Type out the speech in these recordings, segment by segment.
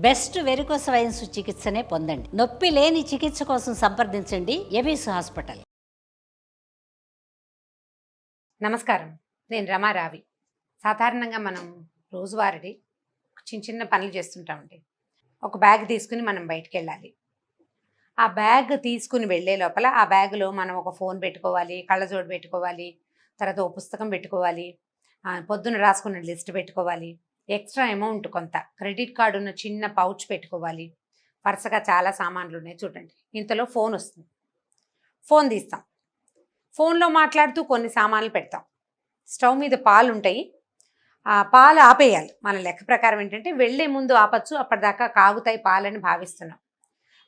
Best varicose veins చికిత్సనే పొందండి. నొప్పి లేని చికిత్స కోసం సంప్రదించండి ఎవిస్ హాస్పిటల్. నమస్కారం, నేను రమారావి. సాధారణంగా మనం రోజువారీ చిన్న చిన్న పనులు చేస్తుంటామండి. ఒక బ్యాగ్ తీసుకుని మనం బయటికి వెళ్ళాలి. ఆ బ్యాగ్ తీసుకుని వెళ్ళే లోపల ఆ బ్యాగ్లో మనం ఒక ఫోన్ పెట్టుకోవాలి, కళ్ళజోడు పెట్టుకోవాలి, తర్వాత ఒక పుస్తకం పెట్టుకోవాలి, పొద్దున రాసుకున్న లిస్ట్ పెట్టుకోవాలి, ఎక్స్ట్రా అమౌంట్ కొంత క్రెడిట్ కార్డు ఉన్న చిన్న పౌచ్ పెట్టుకోవాలి. వరుసగా చాలా సామాన్లు ఉన్నాయి చూడండి. ఇంతలో ఫోన్ వస్తుంది, ఫోన్ తీస్తాం, ఫోన్లో మాట్లాడుతూ కొన్ని సామాన్లు పెడతాం. స్టవ్ మీద పాలు ఉంటాయి, ఆ పాలు ఆపేయాలి. మన లెక్క ప్రకారం ఏంటంటే వెళ్ళే ముందు ఆపచ్చు, అప్పటిదాకా కాగుతాయి పాలని భావిస్తున్నాం.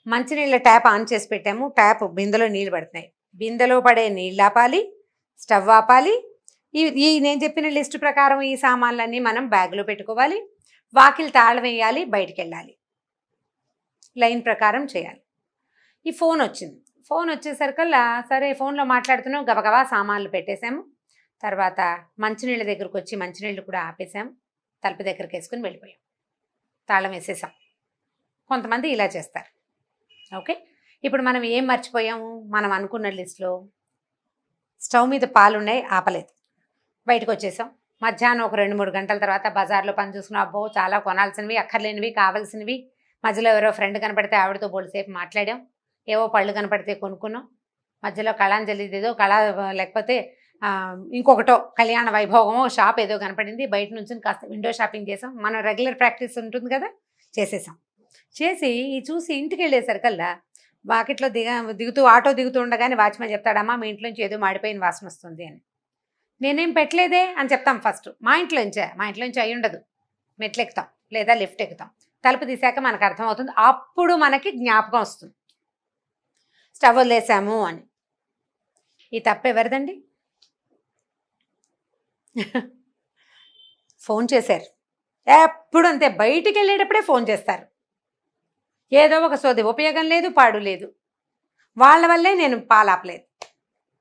మంచినీళ్ళ ట్యాప్ ఆన్ చేసి పెట్టాము, ట్యాప్ బిందెలో నీళ్ళు పడుతున్నాయి, బిందెలో పడే నీళ్ళు ఆపాలి, స్టవ్ ఆపాలి. ఈ నేను చెప్పిన లిస్టు ప్రకారం ఈ సామాన్లన్నీ మనం బ్యాగ్లో పెట్టుకోవాలి. వాకిలి తాళం వేయాలి, బయటికి వెళ్ళాలి. లైన్ ప్రకారం చేయాలి. ఈ ఫోన్ వచ్చింది, ఫోన్ వచ్చేసరికల్లా సరే ఫోన్లో మాట్లాడుతున్నాం, గబగబా సామాన్లు పెట్టేశాము. తర్వాత మంచినీళ్ళ దగ్గరకు వచ్చి మంచినీళ్ళు కూడా ఆపేసాము, తలుపు దగ్గరికి వేసుకుని వెళ్ళిపోయాం, తాళం వేసేసాం. కొంతమంది ఇలా చేస్తారు. ఓకే, ఇప్పుడు మనం ఏం మర్చిపోయాము? మనం అనుకున్న లిస్టులో స్టవ్ మీద పాలు ఉన్నాయి, ఆపలేదు, బయటకు వచ్చేసాం. మధ్యాహ్నం ఒక 2-3 గంటల తర్వాత బజార్లో పని చూసుకున్నాం. అబ్బో చాలా కొనాల్సినవి, అక్కర్లేనివి, కావాల్సినవి. మధ్యలో ఎవరో ఫ్రెండ్ కనపడితే ఆవిడతో బోల్సేపు మాట్లాడాం, ఏవో పళ్ళు కనపడితే కొనుక్కున్నాం. మధ్యలో కళాంజలి ఏదో లేకపోతే ఇంకొకటో కళ్యాణ వైభోగమో షాప్ ఏదో కనపడింది, బయట నుంచి కాస్త విండో షాపింగ్ చేసాం. మన రెగ్యులర్ ప్రాక్టీస్ ఉంటుంది కదా, చేసేసాం. చేసి చూసి ఇంటికి వెళ్ళేసరికల్లా వాకిట్లో దిగుతూ ఆటో దిగుతూ ఉండగానే వాచ్మెన్ చెప్తాడమ్మా మీ ఇంట్లోంచి ఏదో మాడిపోయిన వాసన వస్తుంది అని. నేనేం పెట్టలేదే అని చెప్తాం ఫస్ట్. మా ఇంట్లోంచి అయి ఉండదు. మెట్లు ఎక్కుతాం లేదా లిఫ్ట్ ఎక్కుతాం, తలుపు తీసాక మనకు అర్థమవుతుంది, అప్పుడు మనకి జ్ఞాపకం వస్తుంది స్టవ్ వదిలేసాము అని. ఈ తప్పు ఎవరిదండి? ఫోన్ చేశారు, ఎప్పుడు అంతే, బయటికి వెళ్ళేటప్పుడే ఫోన్ చేస్తారు. ఏదో ఒక సోది, ఉపయోగం లేదు పాడు లేదు, వాళ్ళ వల్లే నేను పాలాపలేదు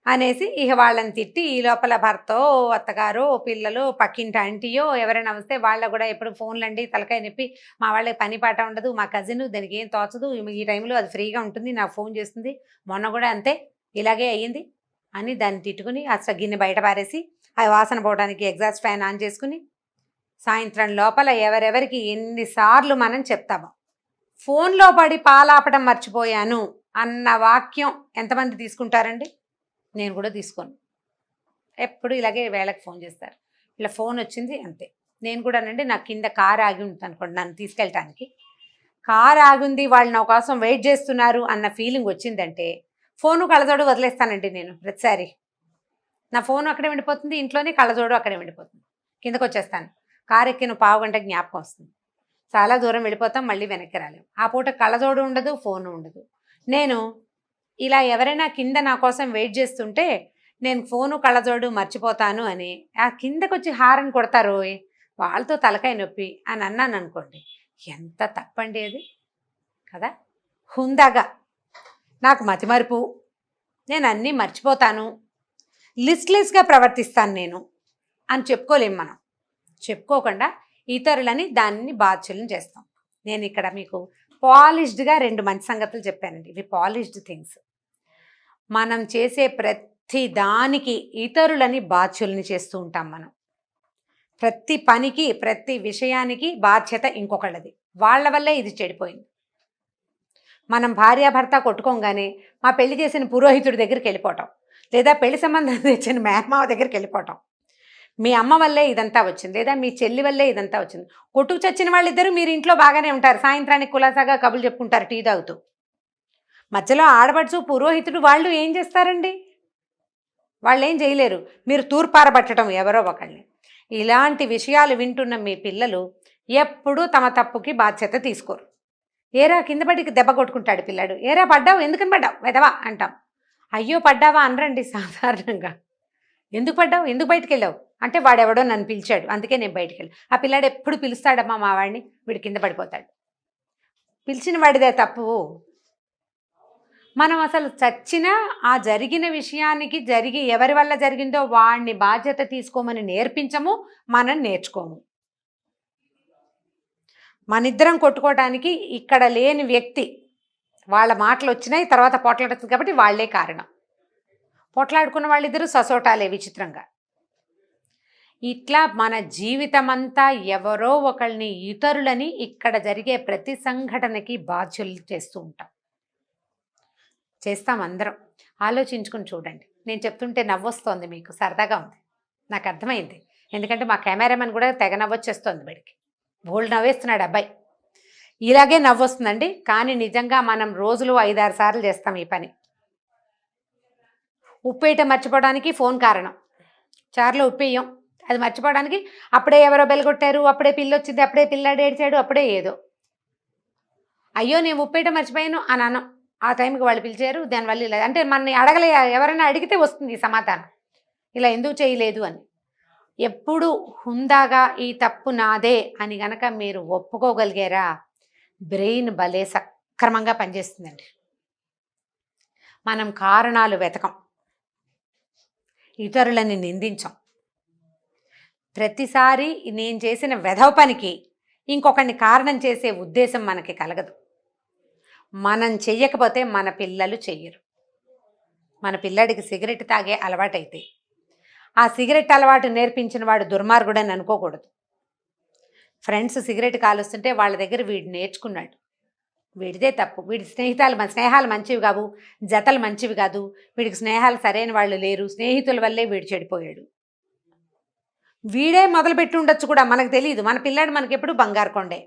అనేసి ఇక వాళ్ళని తిట్టి, ఈ లోపల భర్తో అత్తగారో పిల్లలు పక్కింటి ఆంటీయో ఎవరైనా వస్తే వాళ్ళ కూడా ఎప్పుడు ఫోన్లండి తలకాయ నొప్పి, మా వాళ్ళకి పని పాట ఉండదు, మా కజిన్ దానికి ఏం తోచదు, ఈ టైంలో అది ఫ్రీగా ఉంటుంది నాకు ఫోన్ చేస్తుంది, మొన్న కూడా అంతే ఇలాగే అయ్యింది అని దాన్ని తిట్టుకుని అసలు గిన్నె బయట పారేసి ఆ వాసన పోవడానికి ఎగ్జాస్ట్ ఫ్యాన్ ఆన్ చేసుకుని సాయంత్రం లోపల ఎవరెవరికి ఎన్నిసార్లు మనం చెప్తామో ఫోన్లో పడి పాలాపడం మర్చిపోయాను అన్న వాక్యం ఎంతమంది తీసుకుంటారండి? నేను కూడా తీసుకోను. ఎప్పుడు ఇలాగే వేళకు ఫోన్ చేస్తారు, ఇలా ఫోన్ వచ్చింది అంతే. నేను కూడానండి, నాకు కింద కారు ఆగి ఉంటుంది అనుకోండి, నన్ను తీసుకెళ్ళటానికి కారు ఆగింది, వాళ్ళు నా కోసం వెయిట్ చేస్తున్నారు అన్న ఫీలింగ్ వచ్చిందంటే ఫోను కళ్ళజోడు వదిలేస్తానండి నేను ప్రతిసారి. నా ఫోను అక్కడే ఉండిపోతుంది, ఇంట్లోనే కళ్ళజోడు అక్కడే ఉండిపోతుంది. కిందకు వచ్చేస్తాను, కారు ఎక్కిన పావు గంట జ్ఞాపకం వస్తుంది. చాలా దూరం వెళ్ళిపోతాం, మళ్ళీ వెనక్కి రాలేము. ఆ పూట కళ్ళజోడు ఉండదు, ఫోను ఉండదు. నేను ఇలా ఎవరైనా కింద నా కోసం వెయిట్ చేస్తుంటే నేను ఫోను కళ్ళజోడు మర్చిపోతాను అని ఆ కిందకు వచ్చి హారన్ కొడతారు, వాళ్ళతో తలకాయ నొప్పి అని అన్నాను అనుకోండి, ఎంత తప్పండి అది కదా. హుందాగా నాకు మతిమరుపు, నేను అన్నీ మర్చిపోతాను, లిస్ట్లెస్గా ప్రవర్తిస్తాను నేను అని చెప్పుకోలేం మనం. చెప్పుకోకుండా ఇతరులని దాన్ని బాధ్యులను చేస్తాం. నేను ఇక్కడ మీకు పాలిష్డ్గా 2 మంచి సంగతులు చెప్పానండి. ఇవి పాలిష్డ్ థింగ్స్. మనం చేసే ప్రతి దానికి ఇతరులని బాధ్యుల్ని చేస్తూ ఉంటాం మనం. ప్రతి పనికి ప్రతి విషయానికి బాధ్యత ఇంకొకళ్ళది, వాళ్ళ వల్లే ఇది చెడిపోయింది. మనం భార్యాభర్త కొట్టుకోగానే మా పెళ్లి చేసిన పురోహితుడి దగ్గరికి వెళ్ళిపోవటం, లేదా పెళ్లి సంబంధం తెచ్చిన మేనమావ దగ్గరికి వెళ్ళిపోవటం, మీ అమ్మ వల్లే ఇదంతా వచ్చింది, లేదా మీ చెల్లి వల్లే ఇదంతా వచ్చింది. కొట్టుకు చచ్చిన వాళ్ళిద్దరూ మీరు ఇంట్లో బాగానే ఉంటారు, సాయంత్రానికి కులాసాగా కబుర్లు చెప్పుకుంటారు టీ తాగుతూ. మధ్యలో ఆడబడుచు పురోహితుడు వాళ్ళు ఏం చేస్తారండి? వాళ్ళు ఏం చేయలేరు, మీరు తూర్పారబట్టడం ఎవరో ఒకళ్ళని. ఇలాంటి విషయాలు వింటున్న మీ పిల్లలు ఎప్పుడూ తమ తప్పుకి బాధ్యత తీసుకోరు. ఏరా కింద పడికి దెబ్బ కొట్టుకుంటాడు పిల్లాడు, ఏరా పడ్డావు, ఎందుకని పడ్డావు వెదవా అంటాం. అయ్యో పడ్డావా అనరండి సాధారణంగా. ఎందుకు పడ్డావు, ఎందుకు బయటికి వెళ్ళావు అంటే వాడెవడో నన్ను పిలిచాడు అందుకే నేను బయటికి వెళ్ళాను. ఆ పిల్లాడు ఎప్పుడు పిలుస్తాడమ్మా మా వాడిని, వీడు కింద పడిపోతాడు. పిలిచిన వాడిదే తప్పు. మనం అసలు చచ్చినా ఆ జరిగిన విషయానికి ఎవరి వల్ల జరిగిందో వాడిని బాధ్యత తీసుకోమని నేర్పించము, మనం నేర్చుకోము. మనిద్దరం కొట్టుకోవడానికి ఇక్కడ లేని వ్యక్తి వాళ్ళ మాటలు వచ్చినాయి, తర్వాత పోట్లాడుతుంది కాబట్టి వాళ్ళే కారణం. పోట్లాడుకున్న వాళ్ళిద్దరూ ససోటాలే విచిత్రంగా. ఇట్లా మన జీవితమంతా ఎవరో ఒకళ్ళని, ఇతరులని ఇక్కడ జరిగే ప్రతి సంఘటనకి బాధ్యులు చేస్తూ ఉంటాం. చేస్తాం అందరం. ఆలోచించుకుని చూడండి. నేను చెప్తుంటే నవ్వొస్తోంది, మీకు సరదాగా ఉంది, నాకు అర్థమైంది. ఎందుకంటే మా కెమెరామెన్ కూడా తెగ నవ్వొచ్చేస్తోంది, బడికి బోల్డ్ నవ్వేస్తున్నాడు అబ్బాయి. ఇలాగే నవ్వొస్తుందండి, కానీ నిజంగా మనం రోజులు 5-6 సార్లు చేస్తాం ఈ పని. ఉప్పేయటం మర్చిపోవడానికి ఫోన్ కారణం. చారులో ఉప్పేయం, అది మర్చిపోవడానికి అప్పుడే ఎవరో బెలగొట్టారు, అప్పుడే పిల్లి వచ్చింది, అప్పుడే పిల్లాడు ఏడ్చాడు, అప్పుడే ఏదో. అయ్యో నేను ఉప్పేయటం మర్చిపోయాను అని అనం. ఆ టైంకి వాళ్ళు పిలిచారు, దానివల్ల ఇలా అంటే మనని అడగలే, ఎవరైనా అడిగితే వస్తుంది ఈ సమాధానం, ఇలా ఎందుకు చేయలేదు అని. ఎప్పుడు హుందాగా ఈ తప్పు నాదే అని గనక మీరు ఒప్పుకోగలిగారా, బ్రెయిన్ భలే సక్రమంగా పనిచేస్తుందండి. మనం కారణాలు వెతకం, ఇతరులని నిందించం. ప్రతిసారి నేను చేసిన వెధవ పనికి ఇంకొకరిని కారణం చేసే ఉద్దేశం మనకి కలగదు. మనం చెయ్యకపోతే మన పిల్లలు చెయ్యరు. మన పిల్లాడికి సిగరెట్ తాగే అలవాటైతే ఆ సిగరెట్ అలవాటు నేర్పించిన వాడు దుర్మార్గుడని అనుకోకూడదు. ఫ్రెండ్స్ సిగరెట్ కాలుస్తుంటే వాళ్ళ దగ్గర వీడు నేర్చుకున్నాడు, వీడిదే తప్పు, వీడి స్నేహాలు మంచివి కావు, జతలు మంచివి కాదు, వీడికి స్నేహాలు సరైన వాళ్ళు లేరు, స్నేహితుల వల్లే వీడు చెడిపోయాడు. వీడే మొదలుపెట్టి ఉండొచ్చు కూడా, మనకు తెలియదు. మన పిల్లాడు మనకెప్పుడు బంగారు కొండే.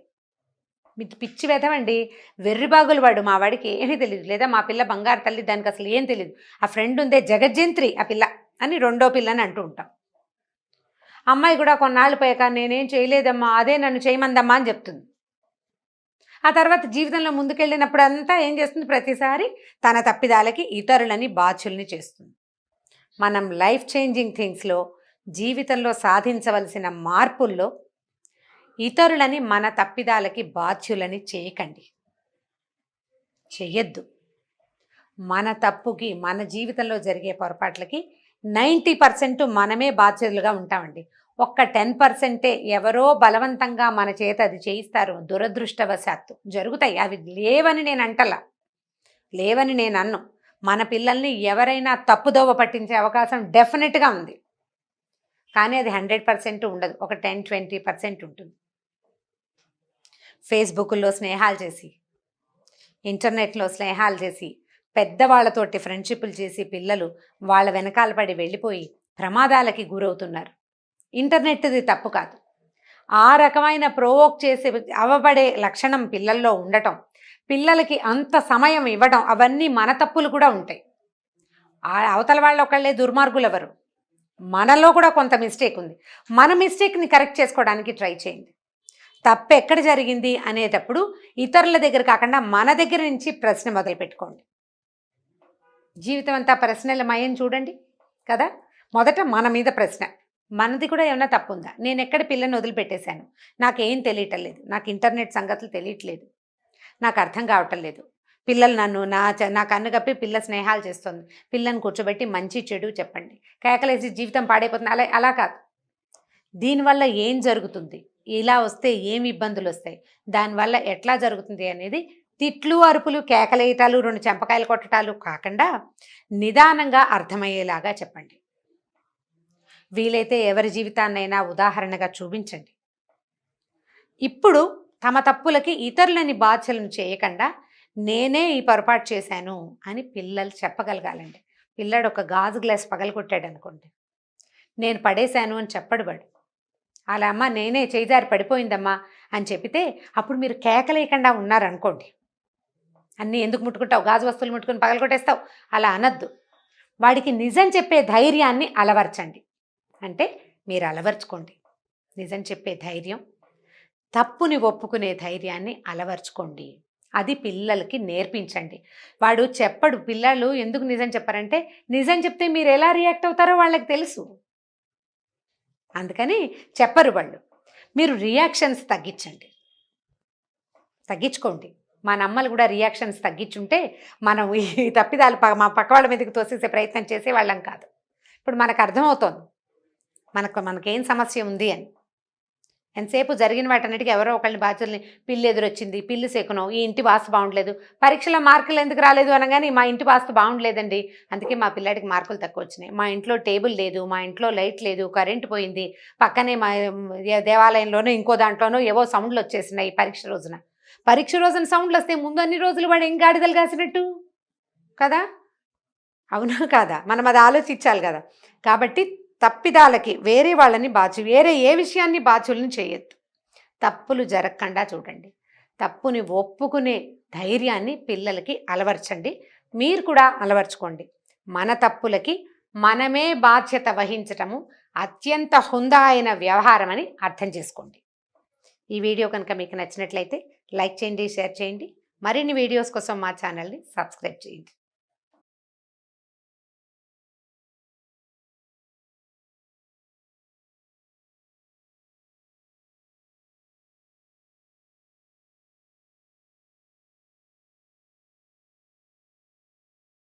పిచ్చి వెధవండి, వెర్రిబాగులు వాడు. మా వాడికి ఏమీ తెలియదు, లేదా మా పిల్ల బంగారు తల్లి, దానికి అసలు ఏం తెలియదు. ఆ ఫ్రెండ్ ఉందే జగజ్జంత్రి ఆ పిల్ల అని రెండో పిల్లని అంటూ ఉంటాం. అమ్మాయి కూడా కొన్నాళ్ళు పోయాక నేనేం చేయలేదమ్మా, అదే నన్ను చేయమందమ్మా అని చెప్తుంది. ఆ తర్వాత జీవితంలో ముందుకెళ్ళినప్పుడు అంతా ఏం చేస్తుంది, ప్రతిసారి తన తప్పిదాలకి ఇతరులని బాధ్యుల్ని చేస్తుంది. మనం లైఫ్ చేంజింగ్ థింగ్స్లో, జీవితంలో సాధించవలసిన మార్పుల్లో ఇతరులని మన తప్పిదాలకి బాధ్యులని చేయకండి, చెయ్యొద్దు. మన తప్పుకి, మన జీవితంలో జరిగే పొరపాట్లకి 90% మనమే బాధ్యులుగా ఉంటామండి. ఒక్క 10% ఎవరో బలవంతంగా మన చేత అది చేయిస్తారు. దురదృష్టవశాత్తు జరుగుతాయి, అవి లేవని నేను అంటలా, లేవని నేను అన్ను. మన పిల్లల్ని ఎవరైనా తప్పుదోవ పట్టించే అవకాశం డెఫినెట్గా ఉంది, కానీ అది 100% ఉండదు, ఒక 10-20% ఉంటుంది. ఫేస్బుక్లో స్నేహాలు చేసి, ఇంటర్నెట్లో స్నేహాలు చేసి, పెద్దవాళ్లతోటి ఫ్రెండ్షిప్లు చేసి పిల్లలు వాళ్ళ వెనకాల పడి వెళ్ళిపోయి ప్రమాదాలకి గురవుతున్నారు. ఇంటర్నెట్ది తప్పు కాదు, ఆ రకమైన ప్రోవోక్ చేసి అవబడే లక్షణం పిల్లల్లో ఉండటం, పిల్లలకి అంత సమయం ఇవ్వడం, అవన్నీ మన తప్పులు కూడా ఉంటాయి. అవతల వాళ్ళు ఒకళ్ళే దుర్మార్గులు ఎవరు, మనలో కూడా కొంత మిస్టేక్ ఉంది. మన మిస్టేక్ని కరెక్ట్ చేసుకోవడానికి ట్రై చేయండి. తప్పు ఎక్కడ జరిగింది అనేటప్పుడు ఇతరుల దగ్గర కాకుండా మన దగ్గర నుంచి ప్రశ్న మొదలు పెట్టుకోండి. జీవితం అంతా ప్రశ్నలమయం చూడండి కదా. మొదట మన మీద ప్రశ్న, మనది కూడా ఏమైనా తప్పు ఉందా, నేను ఎక్కడ పిల్లని వదిలిపెట్టేశాను, నాకేం తెలియటం లేదు, నాకు ఇంటర్నెట్ సంగతులు తెలియట్లేదు, నాకు అర్థం కావటం లేదు, పిల్లలు నన్ను నా కన్ను కప్పి పిల్ల స్నేహాలు చేస్తుంది, పిల్లని కూర్చోబెట్టి మంచి చెడు చెప్పండి, కేకలేసి జీవితం పాడైపోతుంది, అలా కాదు. దీనివల్ల ఏం జరుగుతుంది, ఇలా వస్తే ఏమి ఇబ్బందులు వస్తాయి, దానివల్ల ఎట్లా జరుగుతుంది అనేది తిట్లు, అరుపులు, కేకలేయటాలు, 2 చెంపకాయలు కొట్టటాలు కాకుండా నిదానంగా అర్థమయ్యేలాగా చెప్పండి. వీలైతే ఎవరి జీవితాన్నైనా ఉదాహరణగా చూపించండి. ఇప్పుడు తమ తప్పులకి ఇతరులని బాధ్యులను చేయకుండా నేనే ఈ పొరపాటు చేశాను అని పిల్లలు చెప్పగలగాలండి. పిల్లాడు ఒక గాజు గ్లాస్ పగలగొట్టాడు అనుకోండి, నేను పడేశాను అని చెప్పడు వాడు. అలా అమ్మ నేనే చేజారి పడిపోయిందమ్మా అని చెప్పితే అప్పుడు మీరు కేకలేయకుండా ఉన్నారనుకోండి, అన్నీ ఎందుకు ముట్టుకుంటావు, గాజు వస్తువులు ముట్టుకుని పగలగొట్టేస్తావు, అలా అనద్దు. వాడికి నిజం చెప్పే ధైర్యాన్ని అలవర్చండి. అంటే మీరు అలవర్చుకోండి, నిజం చెప్పే ధైర్యం, తప్పుని ఒప్పుకునే ధైర్యాన్ని అలవర్చుకోండి. అది పిల్లలకి నేర్పించండి. వాడు చెప్పడు, పిల్లలు ఎందుకు నిజం చెప్పారంటే నిజం చెప్తే మీరు ఎలా రియాక్ట్ అవుతారో వాళ్ళకి తెలుసు, అందుకని చెప్పరు వాళ్ళు. మీరు రియాక్షన్స్ తగ్గించుకోండి. మా నమ్మలు కూడా రియాక్షన్స్ తగ్గించుంటే మనం ఈ తప్పిదాలు మా పక్క వాళ్ళ మీదకి తోసేసే ప్రయత్నం చేసేవాళ్ళం కాదు. ఇప్పుడు మనకు అర్థమవుతోంది మనకేం సమస్య ఉంది అని. ఎంతసేపు జరిగిన వాటన్నిటికీ ఎవరో ఒకళ్ళని బాధ్యుల్ని పిల్లి ఎదురొచ్చింది, పిల్లి శకునం, ఈ ఇంటి వాస్తు బాగుండలేదు, పరీక్షలో మార్కులు ఎందుకు రాలేదు అనగానే మా ఇంటి వాస్తు బాగుండలేదండి, అందుకే మా పిల్లాడికి మార్కులు తక్కువ వచ్చినాయి, మా ఇంట్లో టేబుల్ లేదు, మా ఇంట్లో లైట్ లేదు, కరెంటు పోయింది, పక్కనే మా దేవాలయంలోనో ఇంకో దాంట్లోనో ఏవో సౌండ్లు వచ్చేసినాయి పరీక్ష రోజున. పరీక్ష రోజున సౌండ్లు వస్తే ముందు అన్ని రోజులు వాడు ఏం గాడిదలు కాసినట్టు కదా, అవునా కాదా? మనం అది ఆలోచించాలి కదా. కాబట్టి తప్పిదాలకి వేరే వాళ్ళని వేరే ఏ విషయాన్ని బాధ్యులను చేయొద్దు. తప్పులు జరగకుండా చూడండి. తప్పుని ఒప్పుకునే ధైర్యాన్ని పిల్లలకి అలవర్చండి. మీరు కూడా అలవర్చుకోండి. మన తప్పులకి మనమే బాధ్యత వహించటము అత్యంత హుందా అయిన వ్యవహారం అని అర్థం చేసుకోండి. ఈ వీడియో కనుక మీకు నచ్చినట్లయితే లైక్ చేయండి, షేర్ చేయండి. మరిన్ని వీడియోస్ కోసం మా ఛానల్ని సబ్స్క్రైబ్ చేయండి.